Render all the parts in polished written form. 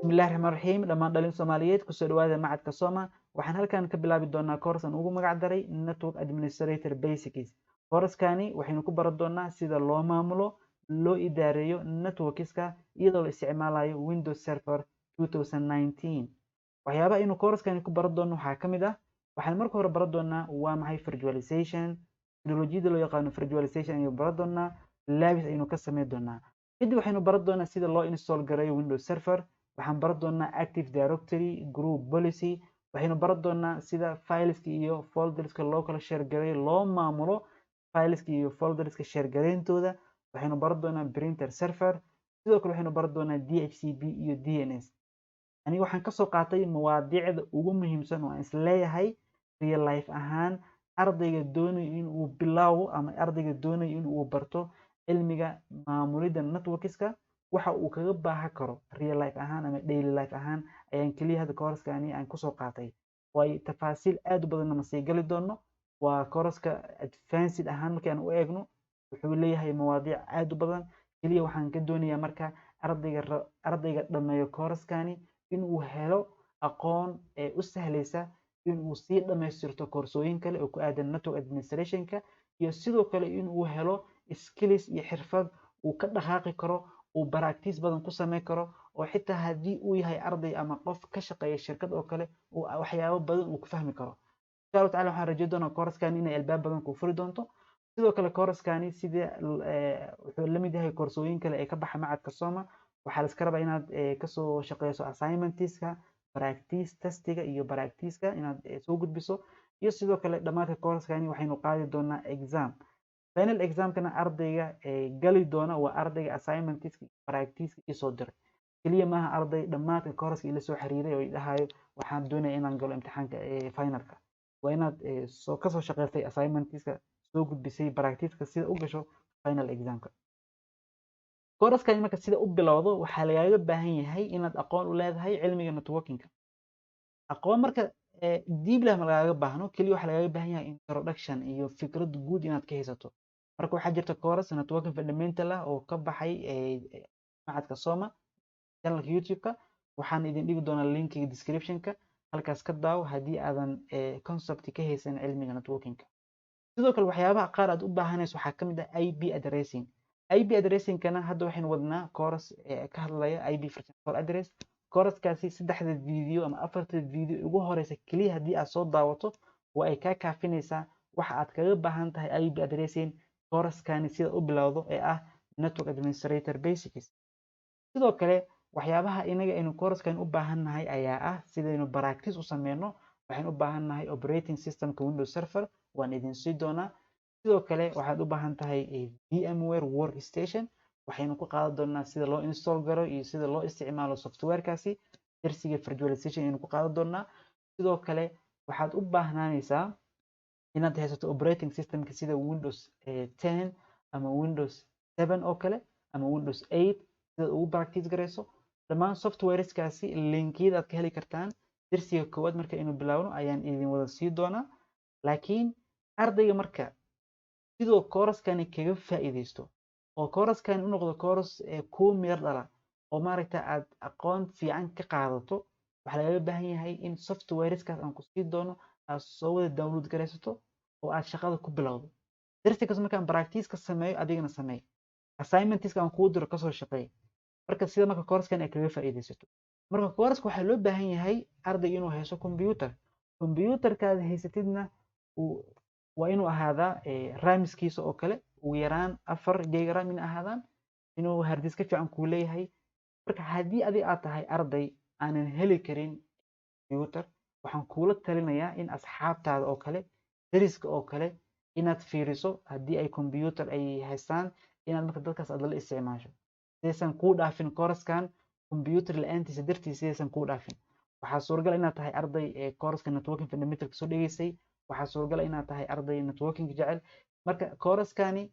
bismillahi raxmaan raxiim dhammaan dhalin soomaaliyeed kusoo dhawaada macadka soma waxaan halkan ka bilaabi doonaa course aan ugu magac daray network administrator basics course-kani waxaynu ku baran doonaa sida loo maamulo loo idaareeyo networkska iyadoo la isticmaalayo windows server 2019 waxyaabaha aynu course-kani ku baran doono waxaa ka mid ah waxaan marka hore baran doonaa waa maxay virtualization teknolojiyada loo yaqaano virtualization ayaynu baran doonaa labis ayaynu ka sameyn doonaa kadib waxaynu baran doonaa sida loo install gareeyo windows server waxaan baran doonaa active directory group policy waxaynu baran doonaa sida fileska iyo folderska loo kala share gareeyo loo maamulo fileska iyo folderska share gareyntooda waxaynu baran doonaa printer server sidoo kale waxaynu baran doonaa DHCP iyo DNS aniga waxaan kasoo qaatay mawaadiicda ugu muhiimsan oo aan isleeyahay real life ahaan ardayga doonayo in uu bilaawo ama ardayga doonayo in uu barto cilmiga maamulidda networkska waxa uu kaga baahan karo real life ahaan ama daily life ahaan ayaan kaliya hadda course-kani aan kusoo qaatay way tafaasiil aad u badan ma sii gali doono waa course-ka advanced ahaan markii aan u eegno wuxuu leeyahay mawaadiic aad u badan kaliya waxaan ka doonayaa marka ardayga dhameeyo course-kani in uu helo aqoon ee u sahlaysa in uu sii dhamaystirto koorsooyin kale oo ku aadan network administration-ka iyo sidoo kale in uu helo skills iyo xirfad uu ka dhaqaaqi karo uu practice badan ku sameyn karo oo xitaa haddii uu yahay arday ama qof ka shaqeeya shirkad oo kale uu waxyaabo badan uu ku fahmi karo insha Allah tacaala waxaan rajeyn doonaa course-kani inay albaab badan ku furi doonto sidoo kale course-kani sida wuxuu la mid yahay koorsooyin kale ee ka baxa macadka soma waxaa la iska rabaa inaad kasoo shaqeyso assignmentiska practice testiga iyo practice-ka inaad soo gudbiso iyo sidoo kale dhamaadka course-kani waxaynu qaadi doonaa exam final exam-kana ardayga gali doona waa ardayga assignmentiska practice isoo diray kaliya maaha arday dhamaadka course-ka ila soo xiriiray oo dhahayo waxaan doonayaa inaan galo imtixaanka finalka waa inaad kasoo shaqeysay assignmentiska soo gudbisay practice-ka sida u gasho final exam-ka course-kani marka sida u bilowdo waxaa lagaaga baahan yahay inaad aqoon u leedahay cilmiga networking-ka aqoon marka deep leh ma lagaaga baahno kaliya waxaa lagaaga baahan yahay introduction iyo fikrad guud inaad ka haysato marka waxaa jirta course networking fundamental ah oo ka baxay macadka soma channelka youtube-ka waxaan idin dhigi doonaa linkiga description-ka halkaas ka daawo haddii aadan concept ka haysan cilmiga networking-ka sidoo kale waxyaabaha qaar aad u baahanayso waxaa ka mid ah IP addressing IP addressing-kana hadda waxaynu wadnaa course ka hadlaya IP virtual address course-kaasi saddexda video ama afarta video ugu horeysa kaliya haddii aad soo daawato waa ay kaa kaafinaysaa waxa aad kaga baahan tahay IP addressing course-kani sida u bilowdo ee ah network administrator basics sidoo kale waxyaabaha inaga aynu course-kan u baahannahay ayaa ah sidaynu practice u sameyno waxaan u baahannahay operating systemka windows server waan idin sii doonaa sidoo kale waxaad u baahan tahay VMware workstation waxaynu ku qaadan doonaa sida loo install garo iyo sida loo isticmaalo software-kaasi darsiga virtualization ayaynu ku qaadan doonaa sidoo kale waxaad u baahnaanaysaa inaad haysato operating systemka sida windows 10 ama windows 7 oo kale ama windows 8 sida ugu practice gareyso dhammaan softwareskaasi linkiyada aad ka heli kartaan darsiga koowaad marka aynu bilaawno ayaan idin wada sii doonaa laakiin ardayga marka sidoo course-kani kaga faa'iideysto oo course-kani u noqdo course kuu meel dhala oo maaragta aad aqoon fiican ka qaadato waxaa lagaga baahan yahay in softwareskaas aan ku sii doono aad soo wada download garaysato oo aad shaqada ku bilowdo darsigaas markaan practice ka sameeyo adigana sameey assignmentiska aan kuu diro kasoo shaqeey marka sida marka course-kan ay kaga faa'iideysato marka course-ka waxaa loo baahan yahay arday inuu haysto computer-kaada haysatidna waa inuu ahaadaa ramiskiisa oo kale ugu yaraan 4 GB RAM in ahaadaan inuu hard disk ka fiican kuu leeyahay marka haddii adiga aad tahay arday aanan heli karin computer waxaan kuula talinayaa in asxaabtaada oo kale dariska oo kale inaad fiiriso haddii ay computer ay haystaan inaad marka dadkaas aad la isticmaasho sidaysan kuu dhaafin course-kan computer la-aantiisa dartiisa sidaysan kuu dhaafin waxaa suuragal inaad tahay arday course-ka networking fundamental soo dhegeysay waxaa suuragal inaad tahay arday networking jecel marka course-kani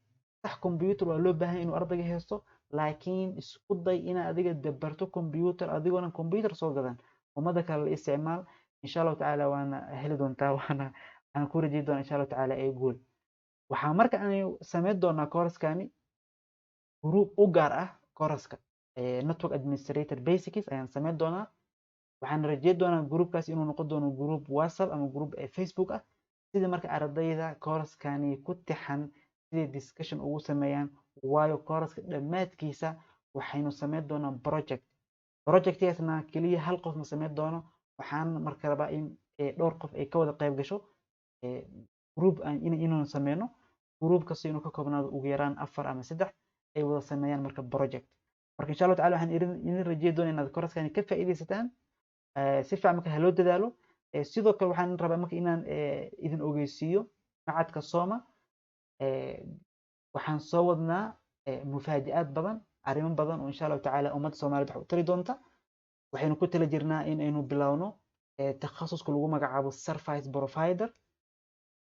sax computer waa loo baahan inuu ardayga haysto laakiin isku day inaad adiga dabarto computer adigoona computer soo gadan ummada kale la isticmaal insha Allah tacaala waana heli doontaa waxaan ku rajeyn doonaa insha Allah tacaala ee guul waxaa marka aan sameyn doonaa course-kani group u gaar ah course-ka network administrator basics ayaan sameyn doonaa. waxaan rajeyn doonaa groupkaas inuu noqon doono group whatsapp ama group facebook ah, sida marka ardayda kooraskani ku tixan siday discussion ugu sameeyaan, waayo kooraska dhammaadkiisa waxaynu sameyn doonaa projectkaasna keliya hal qof ma sameyn doono, waxaan marka rabaa in dhowr qof ay ka wada qayb gasho group inuu sameyno, group kasta inuu ka koobnaado ugu yaraan 4 ama 3 ay wada sameeyaan marka project. marka insha Allah tacaala waxaan idin rajeyn doonaa inaad kooraskani ka faa'iidaysataan si fiican marka loo dadaalo. sidoo kale waxaan rabaa marka inaan idin ogeysiiyo macadka Soma waxaan soo wadnaa mufaaji'aad badan, arrimo badan oo insha Allah tacaala ummadda Soomaaliyeed wax u tari doonta. waxaynu ku tala jirnaa in aynu bilowno takhasuska lagu magacaabo service provider,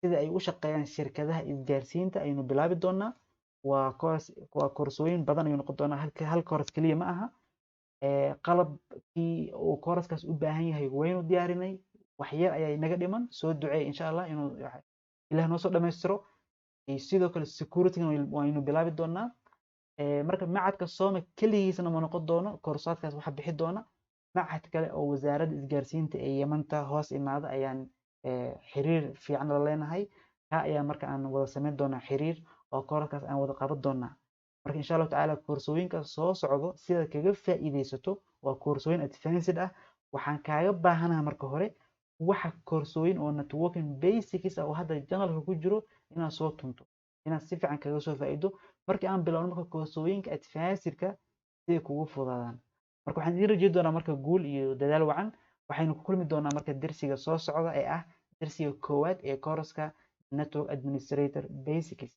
sida ay u shaqeeyaan shirkadaha isgaarsiinta aynu bilaabi doonaa. waa koorsooyin badan ayuu noqon doonaa, hal koors keliya ma aha. qalabkii uu kooraskaas u baahan yahay waynu diyaarinay, wax yar ayaa inaga dhiman. soo duceey insha Allah inuu ilaah noo soo dhammaystiro. sidoo kale security waynu bilaabi doonaa. marka macadka Soma keligiisna ma noqon doono, koorsaadkaas waxa bixi doona macad kale oo wasaaradda isgaarsiinta ee Yamanta hoos imaada ayaan xiriir fiican la leenahay. kaa ayaa marka aan wada sameyn doonaa xiriir oo kooraskaas aan wada qaban doonaa. marka insha Allah tacaala koorsooyinka soo socdo sida kaga faa'iidaysato waa koorsooyin advanced ah. waxaan kaaga baahanahay marka hore waxa koorsooyin oo networking basics ah oo hadda janalka ku jiro inaad soo tunto, inaad si fiican kaga soo faa'iido markii aan bilowno marka koorsooyinka advancedka siday kugu fudaadaan. marka waxaan idin rajeyn doonaa marka guul iyo dadaal wacan. waxaynu ku kulmi doonaa marka dersiga soo socda ee ah dersiga koowaad ee kooraska network administrator basics.